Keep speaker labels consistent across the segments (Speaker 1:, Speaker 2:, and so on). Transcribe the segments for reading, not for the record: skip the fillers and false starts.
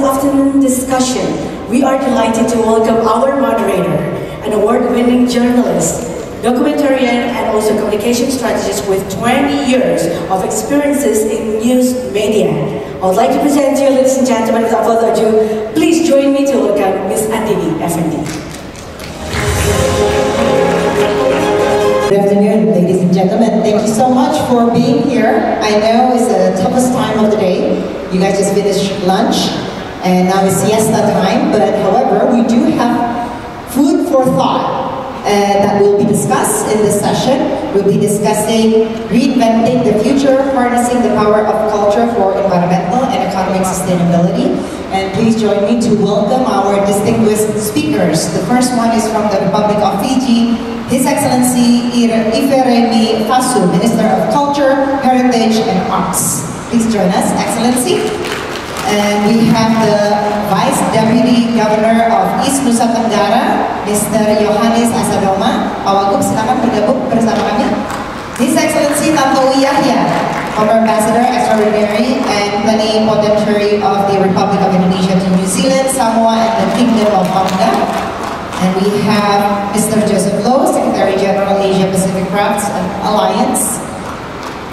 Speaker 1: afternoon discussion, we are delighted to welcome our moderator, an award-winning journalist, documentarian, and also communication strategist with 20 years of experiences in news media. I would like to present to you, ladies and gentlemen, without further ado, please join me to welcome Ms. Andini Effendi.
Speaker 2: Good afternoon, ladies and gentlemen. Thank you so much for being here. I know it's the toughest time of the day. You guys just finished lunch, and now it's siesta time, but however, we do have food for thought that will be discussed in this session. We'll be discussing reinventing the future, harnessing the power of culture for environmental and economic sustainability. And please join me to welcome our distinguished speakers. The first one is from the Republic of Fiji, His Excellency Ifereimi Vasu, Minister of Culture, Heritage and Arts. Please join us, Excellency. And we have the Vice Deputy Governor of East Nusa Tenggara, Mr. Johni Asadoma. Pak Wagub, silakan bergabung bersama kami. His Excellency Tantowi Yahya, former Ambassador Extraordinary and Plenipotentiary of the Republic of Indonesia to New Zealand, Samoa, and the Kingdom of Tonga. And we have Mr. Joseph Lowe, Secretary General Asia-Pacific Crafts and Alliance.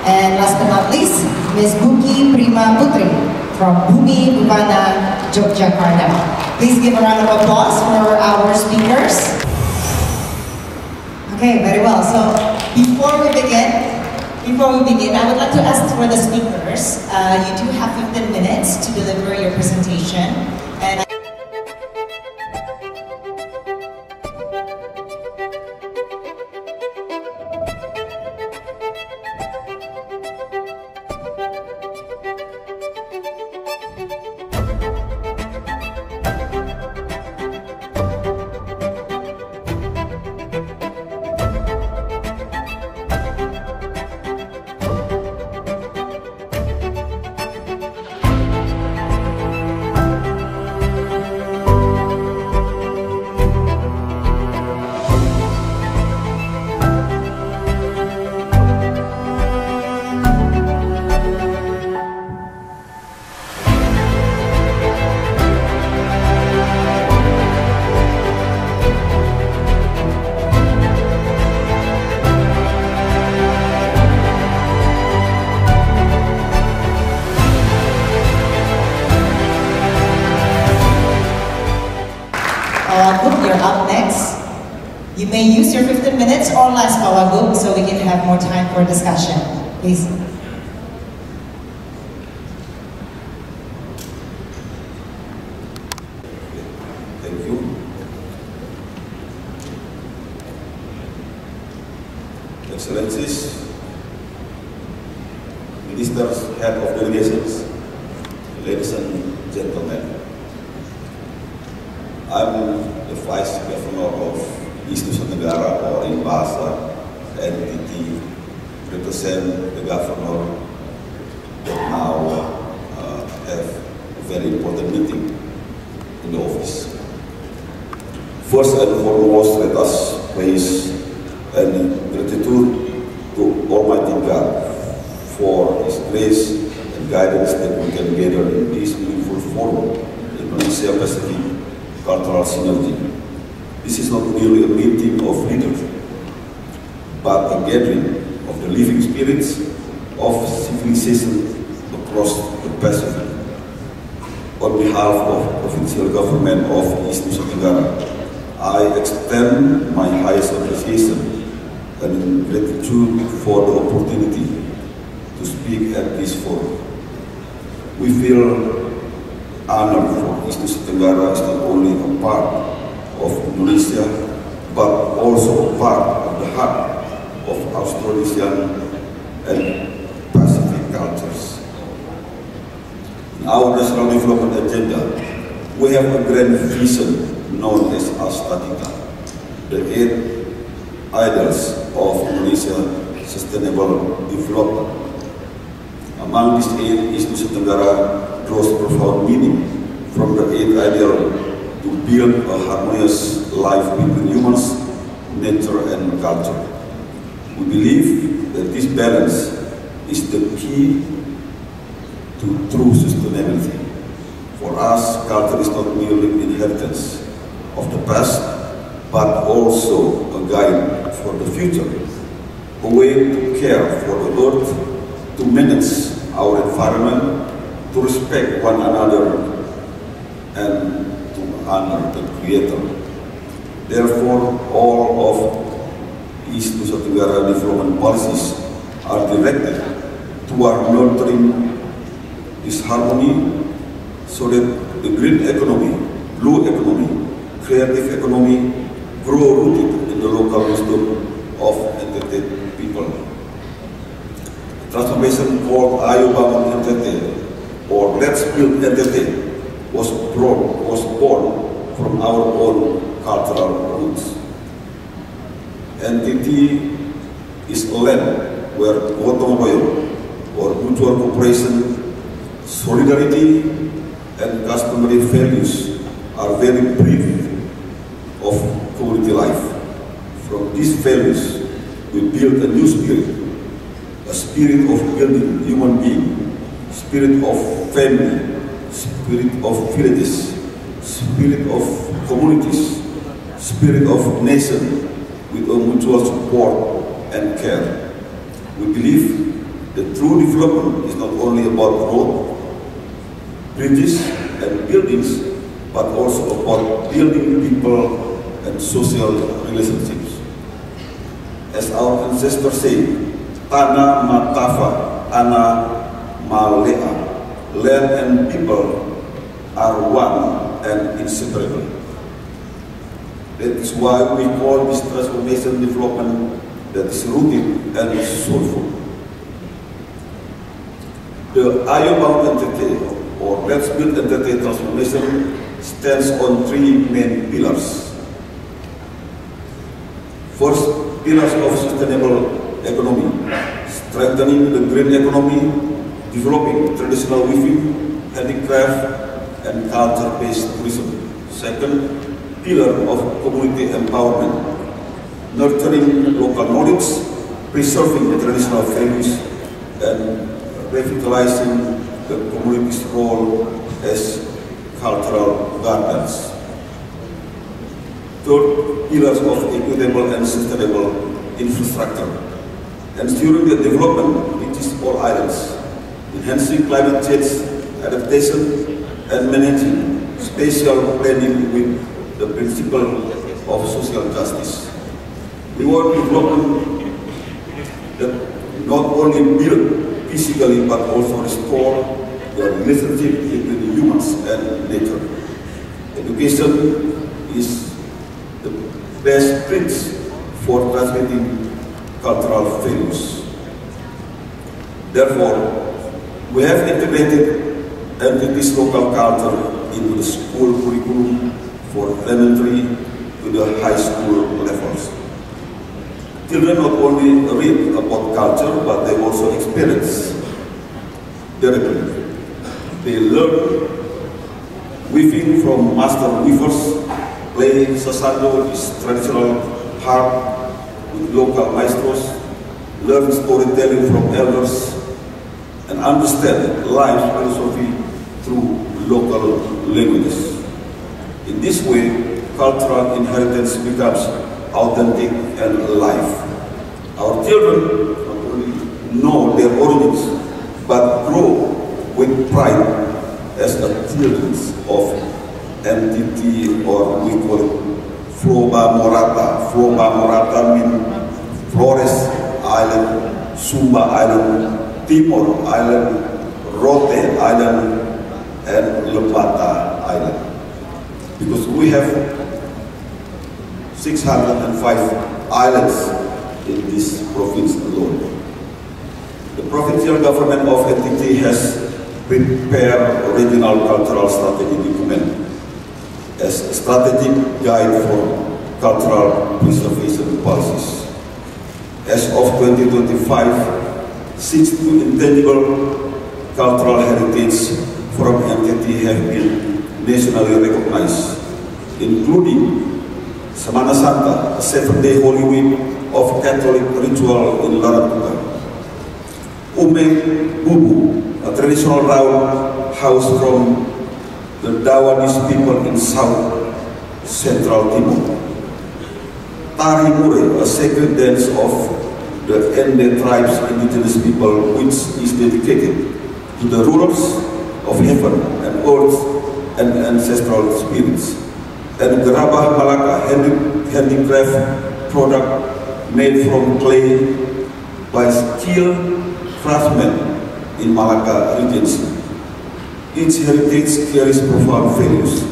Speaker 2: And last but not least, Ms. Bukhi Prima Putri from Bhumi Bhuvana Jogja. Please give a round of applause for our speakers. Okay, very well. So before we begin, I would like to ask for the speakers. You do have 15 minutes to deliver your presentation. And you're up next. You may use your 15 minutes or less, Pak Wagub, so we can have more time for discussion. Please.
Speaker 3: Thank you. Excellencies, Ministers, Head of Delegations, ladies and gentlemen. I'm the Vice Governor of East Nusa Tenggara, or in Bahasa NTT, represent the Governor that now have a very important meeting in the office. First and foremost, let us praise and gratitude to Almighty God for His grace and guidance that we can gather in this meaningful forum, Indonesia-Pacific Cultural Synergy. This is not merely a meeting of leaders, but a gathering of the living spirits of civilization across the Pacific. On behalf of the Provincial Government of East Nusa Tenggara, I extend my highest appreciation and gratitude for the opportunity to speak at this forum. We feel honored for East Nusa Tenggara is not only a part of Indonesia, but also a part of the heart of Austronesian and Pacific cultures. In our national development agenda, we have a grand vision known as Astatita, the 8 ideals of Indonesian sustainable development. Among these 8, East Nusa Tenggara draws profound meaning from the 8 ideal to build a harmonious life between humans, nature, and culture. We believe that this balance is the key to true sustainability. For us, culture is not merely inheritance of the past, but also a guide for the future, a way to care for the earth, to manage our environment, to respect one another, and to honor the Creator. Therefore, all of East Nusa Tenggara development policies are directed toward nurturing this harmony so that the green economy, blue economy, creative economy grow rooted in the local wisdom of NTT people. Transformation called Ayo Bangun NTT, or Let's Build NTT, was born from our own cultural roots. NTT is a land where gotong royong, or mutual cooperation, solidarity, and customary values are very brief of community life. From these values, we build a new spirit, a spirit of building human being, spirit of family, spirit of villages, spirit of communities, spirit of nation, with a mutual support and care. We believe that true development is not only about road, bridges and buildings, but also about building people and social relationships. As our ancestors say, tanah matafa, ana malea, land and people are one and inseparable. That is why we call this transformation development that is rooted and soulful. The Ayo Bangun NTT, or Let's Build NTT transformation, stands on three main pillars. First, pillars of sustainable economy, strengthening the green economy, developing traditional weaving, handicraft, and culture-based tourism. Second, pillar of community empowerment, nurturing local knowledge, preserving traditional values, and revitalizing the community's role as cultural guardians. Third, pillars of equitable and sustainable infrastructure, ensuring the development reaches all islands, enhancing climate change adaptation, and managing spatial planning with the principle of social justice. We want development that not only build physically but also restore the relationship between humans and nature. Education is the best bridge for transmitting cultural values. Therefore, we have integrated NTT's local culture into the school curriculum for elementary to the high school levels. Children not only read about culture, but they also experience directly. They learn weaving from master weavers, play sasando, this traditional harp with local maestros, learn storytelling from elders, and understand life philosophy through local languages. In this way, cultural inheritance becomes authentic and alive. Our children not only know their origins, but grow with pride as a children of NTT, or we call it Floba Morata. Floba Morata means Flores Island, Sumba Island, Timor Island, Rote Island, and Lembata Island. Because we have 605 islands in this province alone. The provincial government of NTT has prepared a regional cultural strategy document as a strategic guide for cultural preservation policies. As of 2025, 62 intangible cultural heritage from NTT have been nationally recognized, including Semana Santa, a 7-day Holy Week of Catholic ritual in Larantuka; Umeng Bubu, a traditional round house from the Dawanese people in South Central Timor. Tari Mure, a sacred dance of the Ende tribes indigenous people, which is dedicated to the rulers of heaven and earth and ancestral spirits. And Gerabah Malaka, handicraft product made from clay by skilled craftsmen in Malacca Regency. Its heritage carries profound values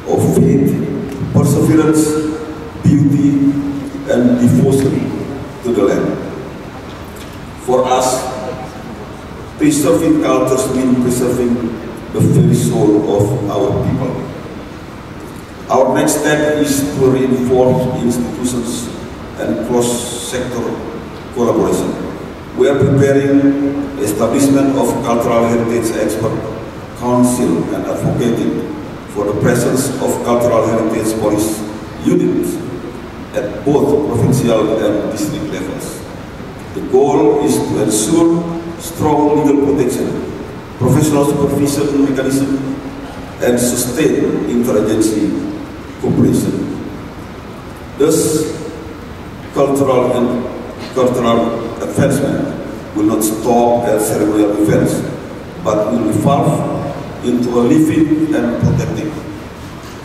Speaker 3: of faith, perseverance, beauty, and devotion to the land. For us, preserving cultures means preserving the very soul of our people. Our next step is to reinforce institutions and cross-sector collaboration. We are preparing establishment of Cultural Heritage Expert Council and advocating for the presence of Cultural Heritage Police units at both provincial and district levels. The goal is to ensure strong legal protection, professional supervision mechanism, and sustain interagency cooperation. Thus, cultural advancement will not stop at ceremonial events, but will evolve into a living and protecting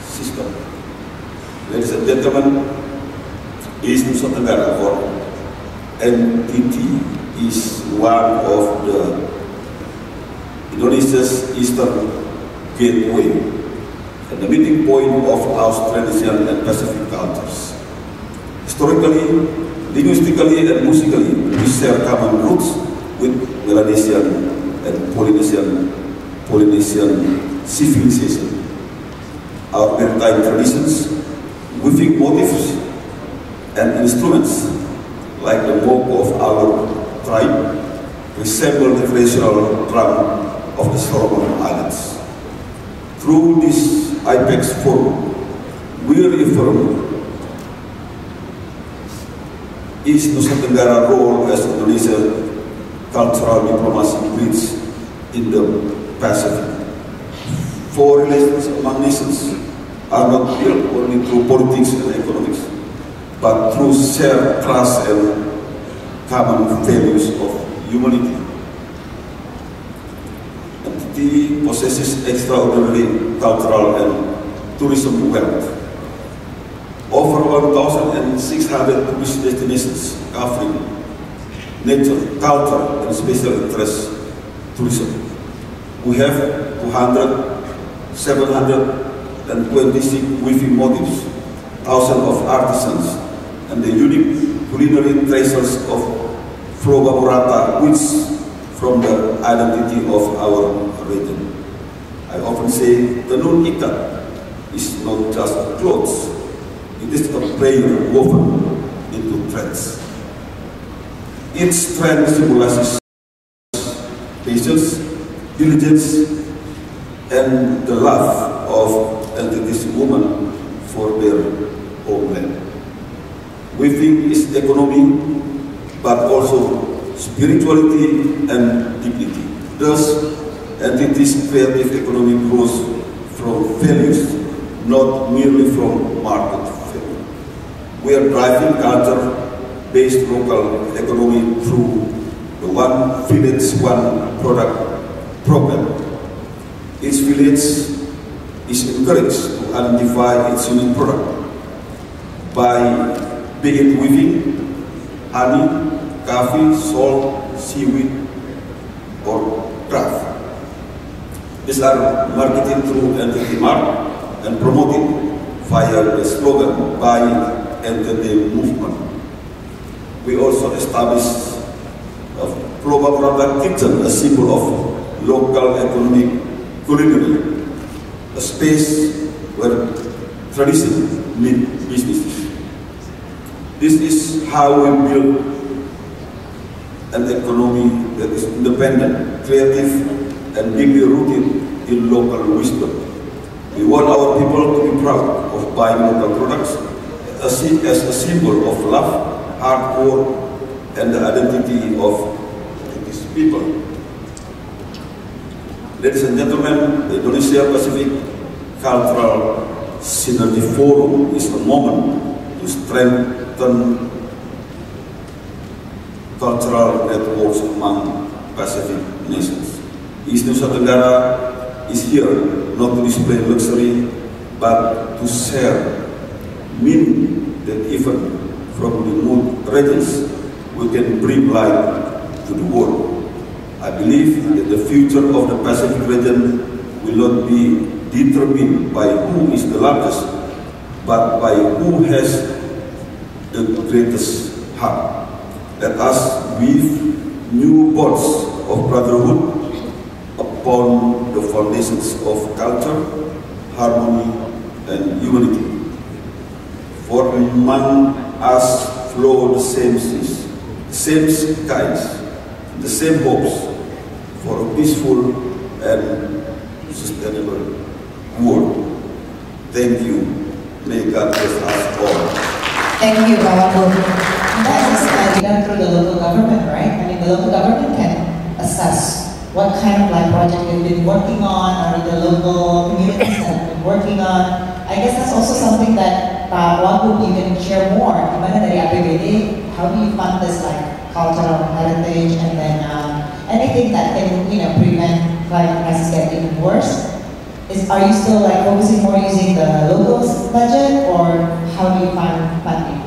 Speaker 3: system. Ladies and gentlemen, East Nusa Tenggara or NTT is one of the Indonesia's eastern gateway and the meeting point of Australasian and Pacific cultures. Historically, linguistically, and musically, we share common roots with Melanesian and Polynesian civilization. Our maritime traditions, weaving motifs and instruments like the moog of our tribe resemble the traditional drum of the Solomon Islands. Through this IPACS forum, we reaffirm East Nusa Tenggara role as Indonesia's cultural diplomacy bridge in the Pacific. For relations among nations are not built only through politics and economics, but through shared trust and common values of humanity. NTT possesses extraordinary cultural and tourism wealth. Over 1,600 tourist destinations covering nature, culture, and special interest tourism. We have 726 weaving motifs, thousands of artisans, and the unique culinary treasures of Floba Murata, which from the identity of our region. I often say the Tenun Ikat is not just clothes, it is a prayer woven into threads. Its strength symbolizes patience, diligence, and the love of NTT's women for their homeland. Weaving is economy, but also spirituality and dignity. Thus, NTT's creative economy grows from values, not merely from market value. We are driving culture-based local economy through the One Village, One Product program. Each village is encouraged to identify its unique product by be it weaving, honey, coffee, salt, seaweed, or craft. These are marketed through NTT Mart and promoted via the slogan "Buy NTT Movement." We also established a Floba Product Kitchen, a symbol of local economic culinary, a space where tradition meets business. This is how we build an economy that is independent, creative, and deeply rooted in local wisdom. We want our people to be proud of buying local products as a symbol of love, hard work, and the identity of these people. Ladies and gentlemen, the Indonesia-Pacific Cultural Synergy Forum is a moment to strengthen cultural networks among Pacific nations. East Nusa Tenggara is here not to display luxury, but to share meaning that even from remote regions we can bring light to the world. I believe that the future of the Pacific region will not be determined by who is the largest, but by who has the greatest heart. Let us weave new bonds of brotherhood upon the foundations of culture, harmony, and unity. For among us flow the same seas, the same skies, the same hopes for a peaceful and sustainable world. Thank you. May God bless us all.
Speaker 2: Thank you, Wagub. That is done through the local government, right? I mean, the local government can assess what kind of project they've been working on, or the local communities that have been working on. I guess that's also something that Wagub, you can share more. Gimana dari APBD, how do you fund this cultural heritage, and then anything that can prevent climate crisis getting even worse? Are you still focusing more using the local budget, or how do you find funding?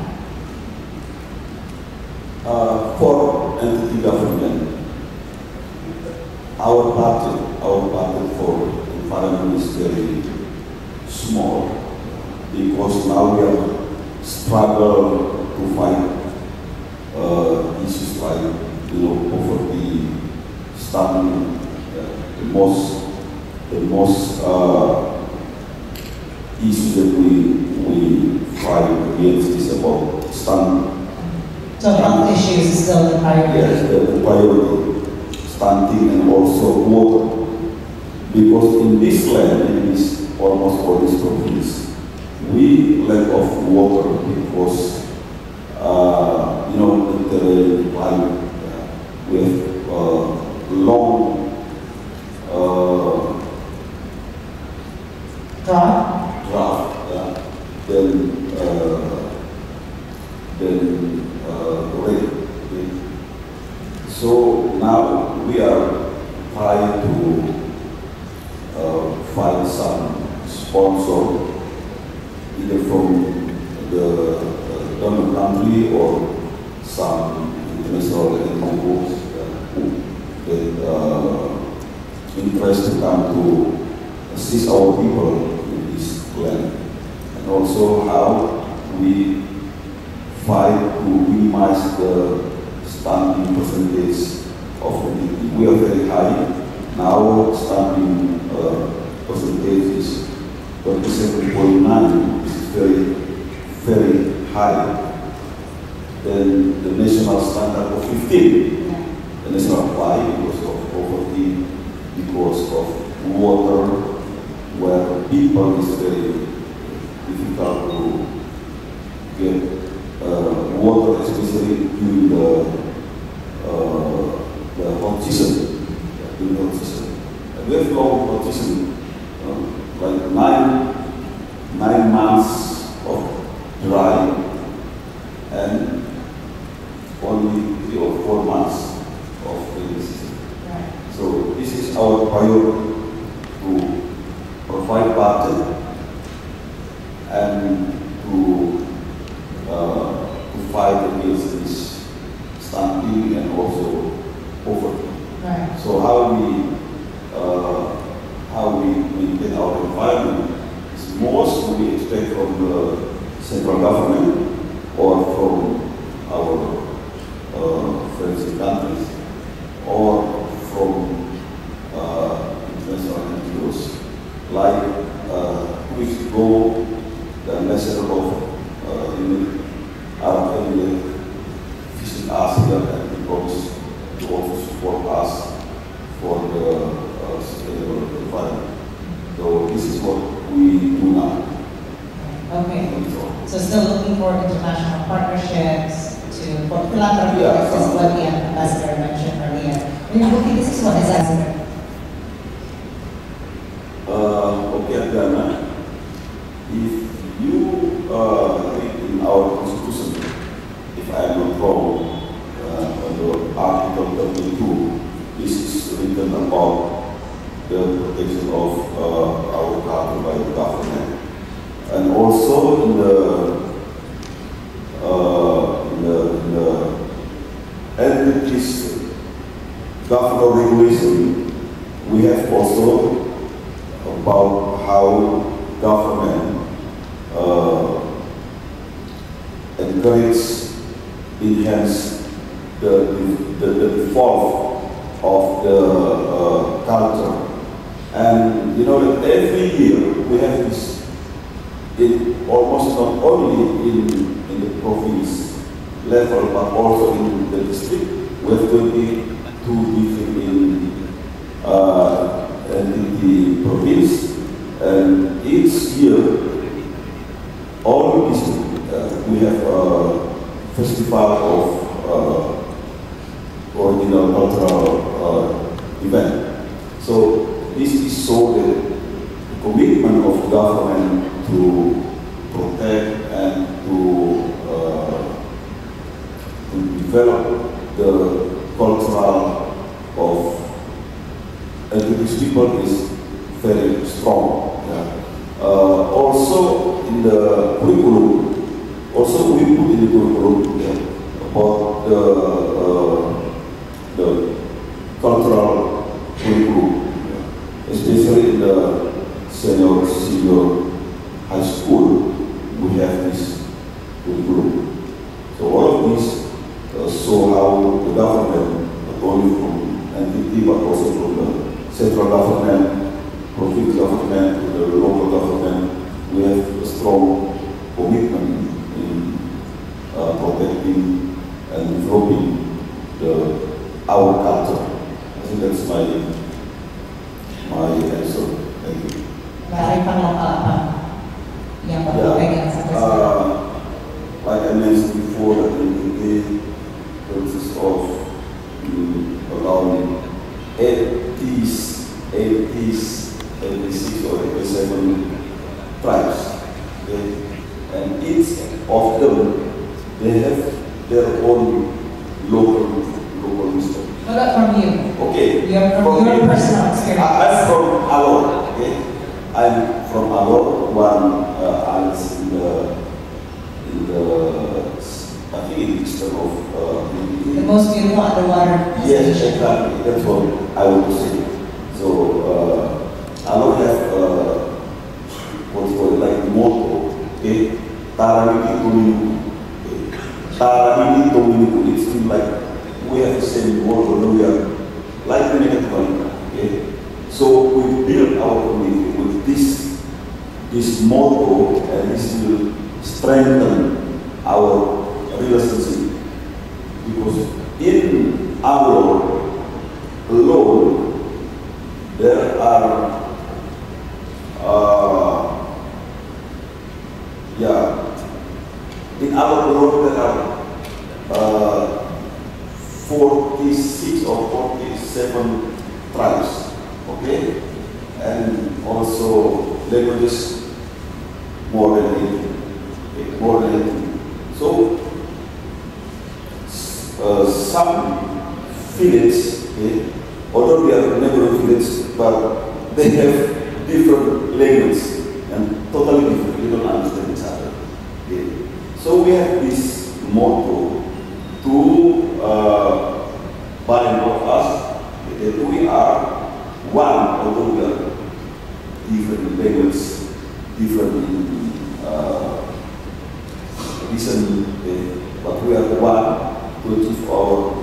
Speaker 3: For entity government, our budget for environment is very small, because now we are struggle to fight issues like poverty, stunning, the most issues that we fight against is about stunning.
Speaker 2: So health issues is still the priority?
Speaker 3: Yes, the priority. Stunting and also water. Because in this land, in this almost all this province, we lack of water because the climate, we have long drought, then rain. So now we are trying to find some sponsor, either from the donor country or some international NGOs that interest to come to assist our people in this land, and also how we fight to minimize the stunting percentage of the community. We are very high now. Stunting percentage is 27.9, which is very, very high. Then the national standard of 15, the national apply because of poverty, because of water, where people is very difficult to get water, especially during the hot season. During the hot season, and we have long hot season, like nine months of dry, and only 3 or 4 months of rainy season. Right. So this is our priority, to provide budget and to fight against this stunting and also poverty.
Speaker 2: Right.
Speaker 3: So how we maintain our environment is most we expect from the central government or from our friends in countries, or from international NGOs. Like 2 weeks ago, the ambassador of Arab Emirates visited us here, and he promised to also support us for the sustainable environment. So this is what we do now.
Speaker 2: Okay. So still looking for international partnerships for philanthropy, this is what the ambassador mentioned earlier. Bukhi, this is what is ambassador.
Speaker 3: tourism, we have also about how government encourage, enhance the evolve of the culture. And you know that every year we have this, almost not only in the province level but also in the district. We have 22 different in the province, and each year all district we have a festival of original cultural event. So this is so the commitment of the government to protect and to develop the cultural of these people is very strong. Yeah. Also in the curriculum, we put in the curriculum, yeah, about the cultural curriculum, yeah. Especially in the senior high school, we have this curriculum. So all of these show how the government, not only from NTT but also from the central government, provincial government, to the local government, we have a strong commitment in protecting and developing our culture. I think that's my answer. Thank you.
Speaker 2: Kearifan lokal apa yang Bapak pegang sampai sekarang?
Speaker 3: Like I mentioned before, that NTT consists of around 86 or 87 tribes. Okay? And each of them, they have their own local wisdom.
Speaker 2: What about from you?
Speaker 3: Okay.
Speaker 2: From your personal experience.
Speaker 3: I'm from Alor. Okay. I'm from Alor, one island in the I think in the eastern of
Speaker 2: the most beautiful underwater.
Speaker 3: Yes, exactly. That's what I want to say. So Alor have what's called like motto. Okay. Taramiti Tuminiku. Taramiti Tuminiku. It's like we have the same word, although we are like the negative one. Okay? So we build our community with this motto, and this will strengthen our relationship. Because in our alone, there are in our alone there are 46 or 47 tribes, okay, and also languages more than 80, more than 80. So some villages, okay, although they are neighborhood villages, but they have different languages and totally different. We don't understand each other. Okay. So we have this motto to bind of us that we are one, although we are different in language, different in reason, but we are one to achieve our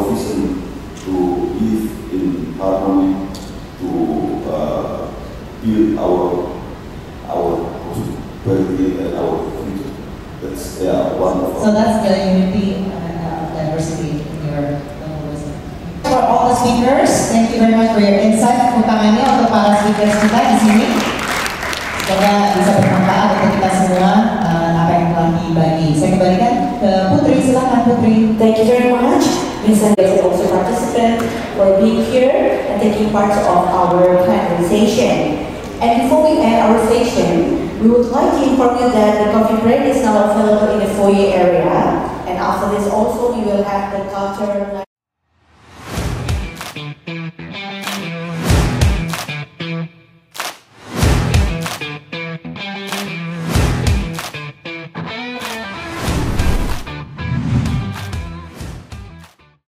Speaker 3: vision, to live in harmony, to build our prosperity and our future. That's one of.
Speaker 2: So that's the unity and diversity in your wisdom. For all the speakers, thank you very much for your insight. Tepuk tangannya untuk para speakers kita di sini. Semoga bisa bermanfaat untuk kita semua apa yang telah dibagi. Saya kembalikan ke Putri, silakan Putri.
Speaker 1: Thank you very much, Ms. and also participants for being here and taking part of our conversation. And before we end our session, we would like to inform you that the coffee break is now available in the foyer area. And after this also, we will have the culture.